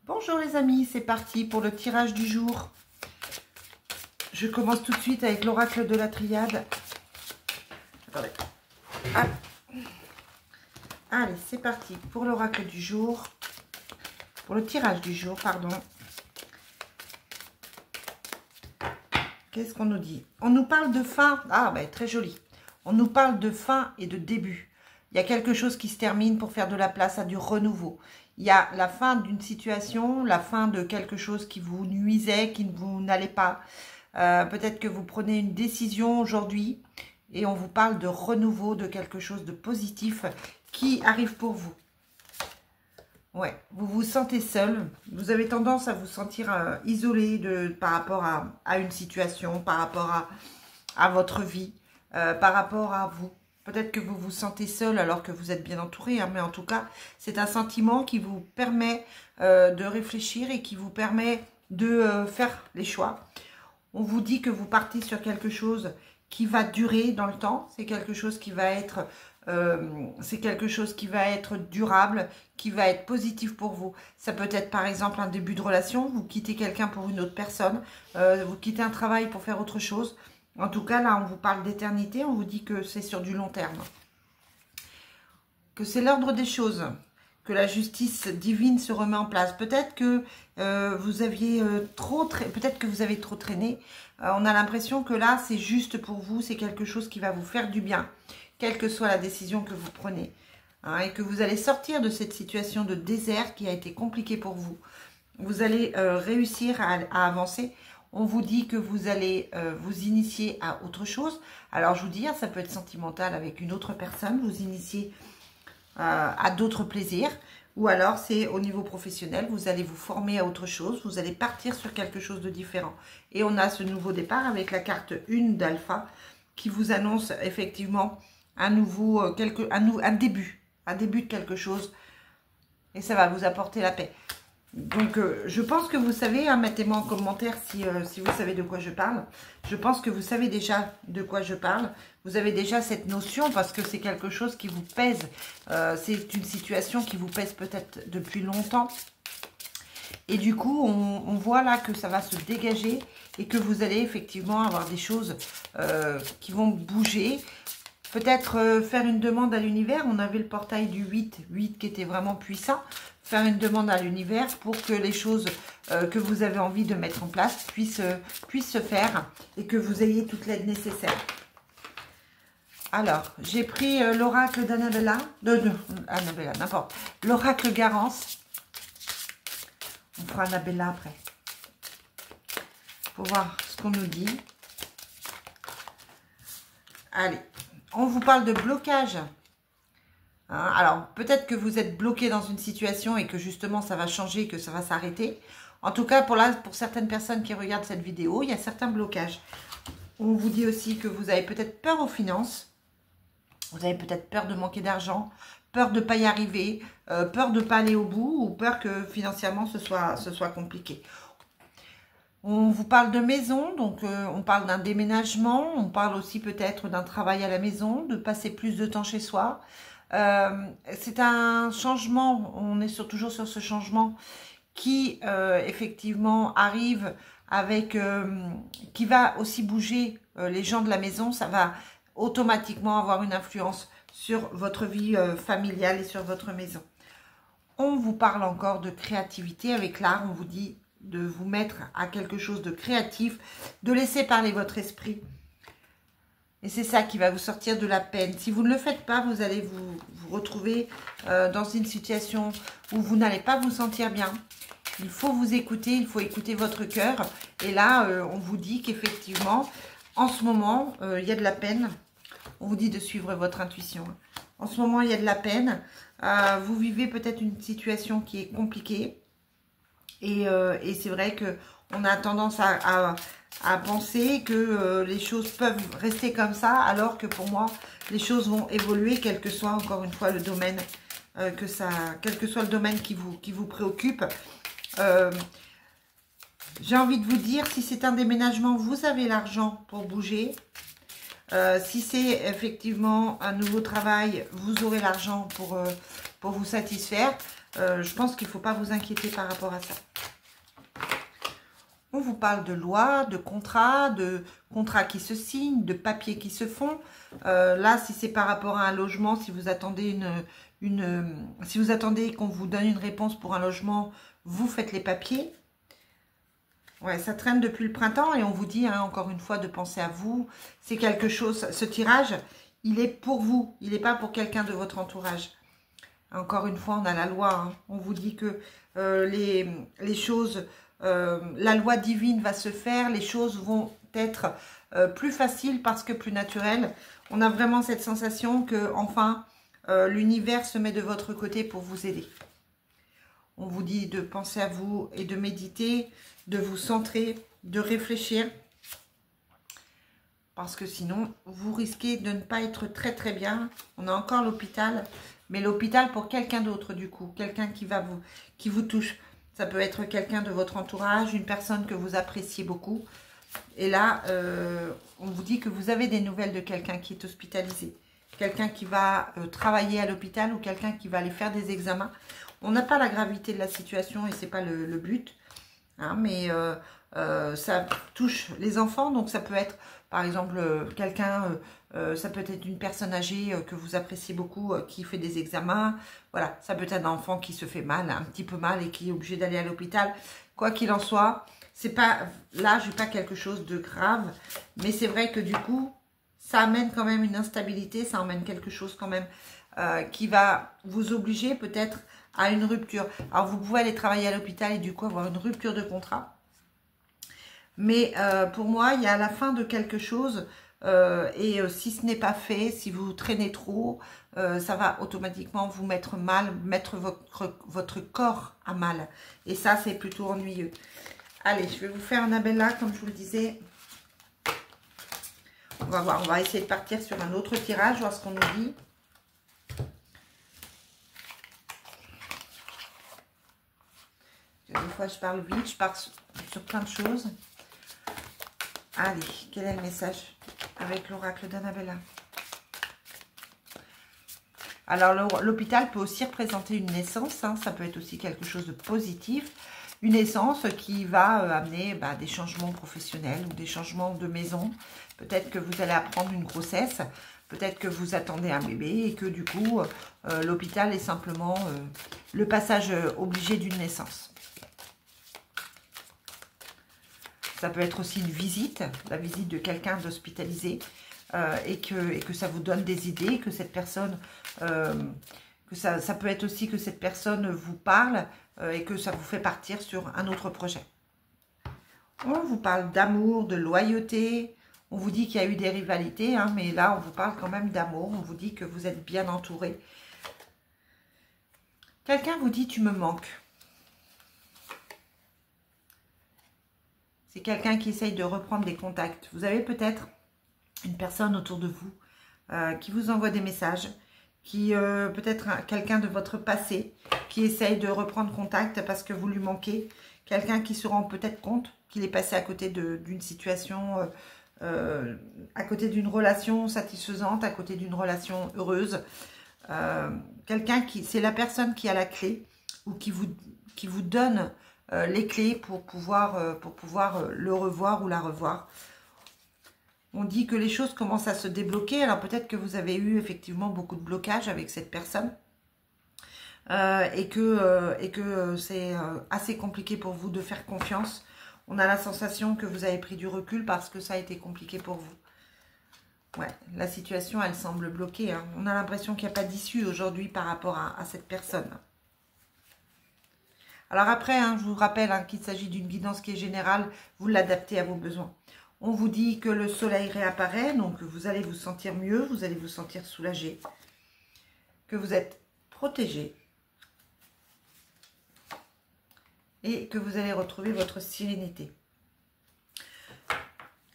Bonjour les amis, c'est parti pour le tirage du jour. Je commence tout de suite avec l'oracle de la triade. Attendez. Ah. Allez, c'est parti pour l'oracle du jour. Pour le tirage du jour, pardon. Qu'est-ce qu'on nous dit? On nous parle de fin. Ah, ben, très joli. On nous parle de fin et de début. Il y a quelque chose qui se termine pour faire de la place à du renouveau. Il y a la fin d'une situation, la fin de quelque chose qui vous nuisait, qui ne vous n'allez pas. Peut-être que vous prenez une décision aujourd'hui et on vous parle de renouveau, de quelque chose de positif qui arrive pour vous. Ouais, vous vous sentez seul. Vous avez tendance à vous sentir isolé par rapport à une situation, par rapport à votre vie, par rapport à vous. Peut-être que vous vous sentez seul alors que vous êtes bien entouré, hein, mais en tout cas, c'est un sentiment qui vous permet de réfléchir et qui vous permet de faire les choix. On vous dit que vous partez sur quelque chose qui va durer dans le temps. C'est quelque chose qui va être, durable, qui va être positif pour vous. Ça peut être par exemple un début de relation. Vous quittez quelqu'un pour une autre personne. Vous quittez un travail pour faire autre chose. En tout cas, là, on vous parle d'éternité. On vous dit que c'est sur du long terme. Que c'est l'ordre des choses. Que la justice divine se remet en place. Peut-être que vous aviez peut-être que vous avez trop traîné. On a l'impression que là, c'est juste pour vous. C'est quelque chose qui va vous faire du bien. Quelle que soit la décision que vous prenez. Hein, et que vous allez sortir de cette situation de désert qui a été compliquée pour vous. Vous allez réussir à avancer. On vous dit que vous allez vous initier à autre chose. Alors, je vous dis, ça peut être sentimental avec une autre personne. Vous initiez à d'autres plaisirs. Ou alors, c'est au niveau professionnel. Vous allez vous former à autre chose. Vous allez partir sur quelque chose de différent. Et on a ce nouveau départ avec la carte 1 d'Alpha qui vous annonce effectivement un nouveau, un début de quelque chose. Et ça va vous apporter la paix. Donc, je pense que vous savez, hein, mettez-moi en commentaire si vous savez de quoi je parle. Je pense que vous savez déjà de quoi je parle. Vous avez déjà cette notion parce que c'est quelque chose qui vous pèse. C'est une situation qui vous pèse peut-être depuis longtemps. Et du coup, on voit là que ça va se dégager et que vous allez effectivement avoir des choses qui vont bouger. Peut-être faire une demande à l'univers. On avait le portail du 8 qui était vraiment puissant. Faire une demande à l'univers pour que les choses que vous avez envie de mettre en place puissent se faire et que vous ayez toute l'aide nécessaire. Alors, j'ai pris l'oracle d'Annabella, Annabella, n'importe, l'oracle Garance. On fera Annabella après. Pour voir ce qu'on nous dit. Allez, on vous parle de blocage. Hein, alors, peut-être que vous êtes bloqué dans une situation et que justement, ça va changer, que ça va s'arrêter. En tout cas, pour certaines personnes qui regardent cette vidéo, il y a certains blocages. On vous dit aussi que vous avez peut-être peur aux finances. Vous avez peut-être peur de manquer d'argent, peur de ne pas y arriver, peur de ne pas aller au bout ou peur que financièrement, ce soit compliqué. On vous parle de maison, donc on parle d'un déménagement. On parle aussi peut-être d'un travail à la maison, de passer plus de temps chez soi. C'est un changement, on est toujours sur ce changement qui effectivement arrive avec, qui va aussi bouger les gens de la maison. Ça va automatiquement avoir une influence sur votre vie familiale et sur votre maison. On vous parle encore de créativité avec l'art, on vous dit de vous mettre à quelque chose de créatif, de laisser parler votre esprit. Et c'est ça qui va vous sortir de la peine. Si vous ne le faites pas, vous allez vous retrouver dans une situation où vous n'allez pas vous sentir bien. Il faut vous écouter, il faut écouter votre cœur. Et là, on vous dit qu'effectivement, en ce moment, il y a de la peine. On vous dit de suivre votre intuition. En ce moment, il y a de la peine. Vous vivez peut-être une situation qui est compliquée. Et c'est vrai qu'on a tendance à penser que les choses peuvent rester comme ça, alors que pour moi, les choses vont évoluer, quel que soit encore une fois le domaine quel que soit le domaine qui vous préoccupe. J'ai envie de vous dire, si c'est un déménagement, vous avez l'argent pour bouger. Si c'est effectivement un nouveau travail, vous aurez l'argent pour vous satisfaire. Je pense qu'il ne faut pas vous inquiéter par rapport à ça. On vous parle de loi, de contrats qui se signent, de papiers qui se font. Là, si c'est par rapport à un logement, si vous attendez si vous attendez qu'on vous donne une réponse pour un logement, vous faites les papiers. Ouais, ça traîne depuis le printemps et on vous dit, hein, encore une fois, de penser à vous. C'est quelque chose, ce tirage, il est pour vous, il n'est pas pour quelqu'un de votre entourage. Encore une fois, on a la loi, hein. On vous dit que les choses... la loi divine va se faire, les choses vont être plus faciles parce que plus naturelles. On a vraiment cette sensation que enfin l'univers se met de votre côté pour vous aider. On vous dit de penser à vous et de méditer, de vous centrer, de réfléchir. Parce que sinon, vous risquez de ne pas être très très bien. On a encore l'hôpital, mais l'hôpital pour quelqu'un d'autre du coup. Quelqu'un qui vous touche. Ça peut être quelqu'un de votre entourage, une personne que vous appréciez beaucoup. Et là, on vous dit que vous avez des nouvelles de quelqu'un qui est hospitalisé. Quelqu'un qui va travailler à l'hôpital ou quelqu'un qui va aller faire des examens. On n'a pas la gravité de la situation et ce n'est pas le but. Hein, mais ça touche les enfants. Donc ça peut être, par exemple, quelqu'un... ça peut être une personne âgée que vous appréciez beaucoup, qui fait des examens. Voilà, ça peut être un enfant qui se fait mal, un petit peu mal et qui est obligé d'aller à l'hôpital. Quoi qu'il en soit, c'est pas là, j'ai pas quelque chose de grave. Mais c'est vrai que du coup, ça amène quand même une instabilité, ça amène quelque chose quand même qui va vous obliger peut-être à une rupture. Alors, vous pouvez aller travailler à l'hôpital et du coup avoir une rupture de contrat. Mais pour moi, il y a la fin de quelque chose... si ce n'est pas fait, si vous traînez trop, ça va automatiquement vous mettre mal, mettre votre corps à mal. Et ça, c'est plutôt ennuyeux. Allez, je vais vous faire un Abella, comme je vous le disais. On va voir, on va essayer de partir sur un autre tirage, voir ce qu'on nous dit. Des fois, je parle vite, je pars sur plein de choses. Allez, quel est le message avec l'oracle d'Annabella? Alors, l'hôpital peut aussi représenter une naissance. Hein, ça peut être aussi quelque chose de positif. Une naissance qui va amener des changements professionnels ou des changements de maison. Peut-être que vous allez apprendre une grossesse. Peut-être que vous attendez un bébé et que du coup, l'hôpital est simplement le passage obligé d'une naissance. Ça peut être aussi une visite, la visite de quelqu'un d'hospitalisé et que ça vous donne des idées, que cette personne, ça peut être aussi que cette personne vous parle et que ça vous fait partir sur un autre projet. On vous parle d'amour, de loyauté, on vous dit qu'il y a eu des rivalités, hein, mais là on vous parle quand même d'amour, on vous dit que vous êtes bien entouré. Quelqu'un vous dit « tu me manques ». C'est quelqu'un qui essaye de reprendre des contacts. Vous avez peut-être une personne autour de vous qui vous envoie des messages, qui peut-être quelqu'un de votre passé qui essaye de reprendre contact parce que vous lui manquez. Quelqu'un qui se rend peut-être compte qu'il est passé à côté d'une situation, à côté d'une relation satisfaisante, à côté d'une relation heureuse. Quelqu'un qui, c'est la personne qui a la clé ou qui vous donne les clés pour pouvoir le revoir ou la revoir. On dit que les choses commencent à se débloquer. Alors peut-être que vous avez eu effectivement beaucoup de blocages avec cette personne et que c'est assez compliqué pour vous de faire confiance. On a la sensation que vous avez pris du recul parce que ça a été compliqué pour vous. Ouais, la situation, elle semble bloquée. Hein. On a l'impression qu'il n'y a pas d'issue aujourd'hui par rapport à cette personne. Alors après, hein, je vous rappelle qu'il s'agit d'une guidance qui est générale, vous l'adaptez à vos besoins. On vous dit que le soleil réapparaît, donc vous allez vous sentir mieux, vous allez vous sentir soulagé, que vous êtes protégé et que vous allez retrouver votre sérénité.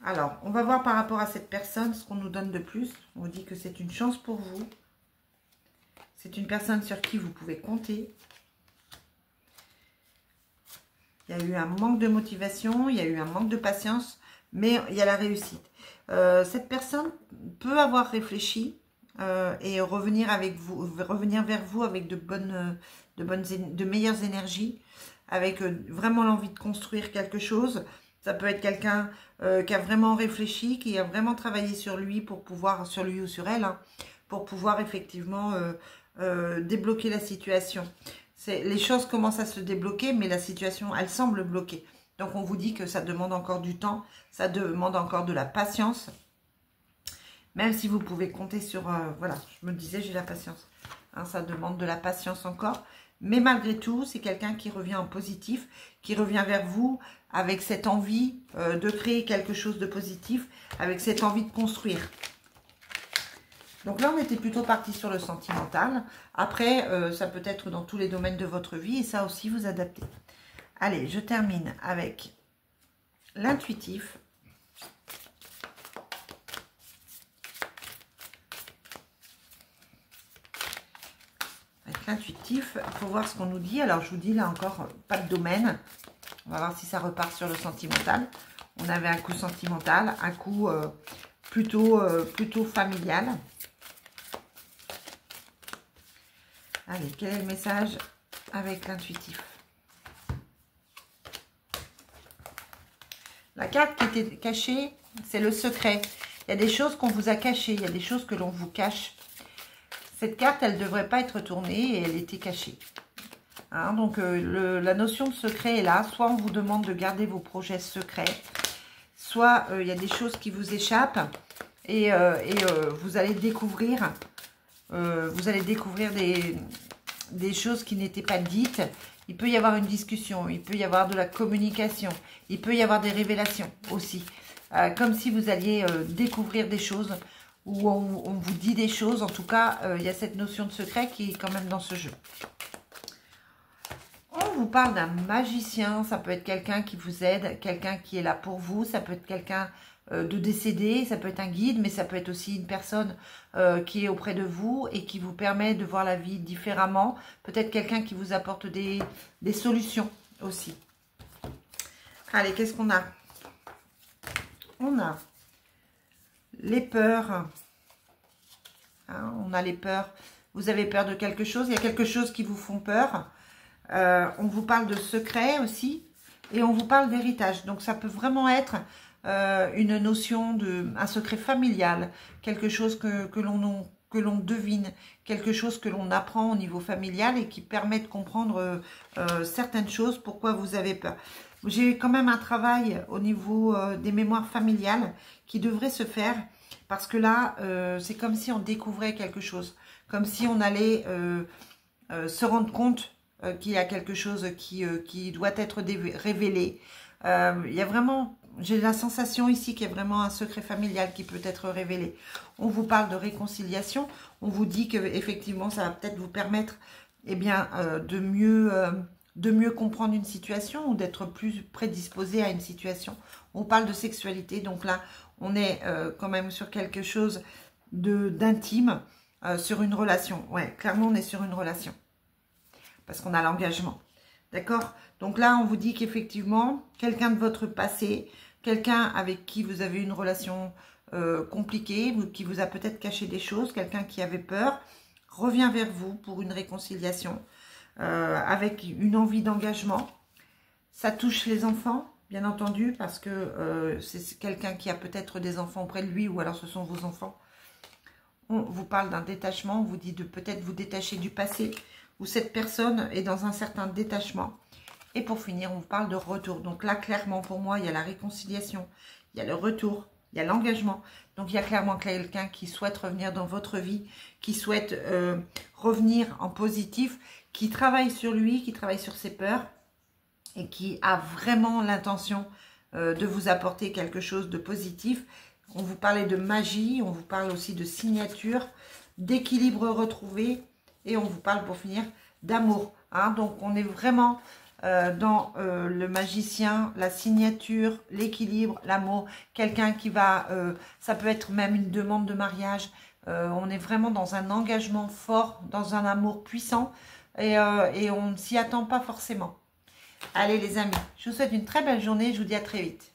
Alors, on va voir par rapport à cette personne ce qu'on nous donne de plus. On vous dit que c'est une chance pour vous. C'est une personne sur qui vous pouvez compter. Il y a eu un manque de motivation, il y a eu un manque de patience, mais il y a la réussite. Cette personne peut avoir réfléchi et revenir vers vous avec de de meilleures énergies, avec vraiment l'envie de construire quelque chose. Ça peut être quelqu'un qui a vraiment réfléchi, qui a vraiment travaillé sur lui pour pouvoir, sur lui ou sur elle, hein, pour pouvoir effectivement débloquer la situation. Les choses commencent à se débloquer, mais la situation, elle semble bloquée. Donc, on vous dit que ça demande encore du temps, ça demande encore de la patience. Même si vous pouvez compter sur... voilà, je me disais, j'ai la patience. Hein, ça demande de la patience encore. Mais malgré tout, c'est quelqu'un qui revient en positif, qui revient vers vous avec cette envie de créer quelque chose de positif, avec cette envie de construire. Donc là, on était plutôt parti sur le sentimental. Après, ça peut être dans tous les domaines de votre vie et ça aussi, vous adaptez. Allez, je termine avec l'intuitif. Avec l'intuitif, il faut voir ce qu'on nous dit. Alors, je vous dis là encore, pas de domaine. On va voir si ça repart sur le sentimental. On avait un coup sentimental, un coup plutôt familial. Allez, quel est le message avec l'intuitif? La carte qui était cachée, c'est le secret. Il y a des choses qu'on vous a cachées, il y a des choses que l'on vous cache. Cette carte, elle ne devrait pas être tournée et elle était cachée. Hein, donc, la notion de secret est là. Soit on vous demande de garder vos projets secrets, soit il y a des choses qui vous échappent et vous allez découvrir... des choses qui n'étaient pas dites. Il peut y avoir une discussion, il peut y avoir de la communication, il peut y avoir des révélations aussi. Comme si vous alliez découvrir des choses ou on vous dit des choses. En tout cas, il y a cette notion de secret qui est quand même dans ce jeu. On vous parle d'un magicien, ça peut être quelqu'un qui vous aide, quelqu'un qui est là pour vous, ça peut être quelqu'un de décédé, ça peut être un guide, mais ça peut être aussi une personne qui est auprès de vous et qui vous permet de voir la vie différemment. Peut-être quelqu'un qui vous apporte des solutions aussi. Allez, qu'est-ce qu'on a? On a les peurs. Hein, on a les peurs. Vous avez peur de quelque chose, il y a quelque chose qui vous font peur. On vous parle de secret aussi et on vous parle d'héritage. Donc, ça peut vraiment être... une notion un secret familial, quelque chose que l'on devine, quelque chose que l'on apprend au niveau familial et qui permet de comprendre certaines choses, pourquoi vous avez peur. J'ai quand même un travail au niveau des mémoires familiales qui devrait se faire parce que là, c'est comme si on découvrait quelque chose, comme si on allait se rendre compte qu'il y a quelque chose qui doit être révélé. Il y a vraiment... J'ai la sensation ici qu'il y a vraiment un secret familial qui peut être révélé. On vous parle de réconciliation. On vous dit qu'effectivement, ça va peut-être vous permettre de mieux comprendre une situation ou d'être plus prédisposé à une situation. On parle de sexualité. Donc là, on est quand même sur quelque chose d'intime, sur une relation. Ouais, clairement, on est sur une relation. Parce qu'on a l'engagement. D'accord? Donc là, on vous dit qu'effectivement, quelqu'un de votre passé, quelqu'un avec qui vous avez une relation compliquée, qui vous a peut-être caché des choses, quelqu'un qui avait peur, revient vers vous pour une réconciliation, avec une envie d'engagement. Ça touche les enfants, bien entendu, parce que c'est quelqu'un qui a peut-être des enfants auprès de lui, ou alors ce sont vos enfants. On vous parle d'un détachement, on vous dit de peut-être vous détacher du passé, où cette personne est dans un certain détachement. Et pour finir, on vous parle de retour. Donc là, clairement, pour moi, il y a la réconciliation, il y a le retour, il y a l'engagement. Donc, il y a clairement quelqu'un qui souhaite revenir dans votre vie, qui souhaite revenir en positif, qui travaille sur lui, qui travaille sur ses peurs et qui a vraiment l'intention de vous apporter quelque chose de positif. On vous parlait de magie, on vous parle aussi de signature, d'équilibre retrouvé et on vous parle pour finir d'amour. Hein. Donc, on est vraiment... dans le magicien, la signature, l'équilibre, l'amour, quelqu'un qui va, ça peut être même une demande de mariage, on est vraiment dans un engagement fort, dans un amour puissant et on ne s'y attend pas forcément. Allez les amis, je vous souhaite une très belle journée, je vous dis à très vite.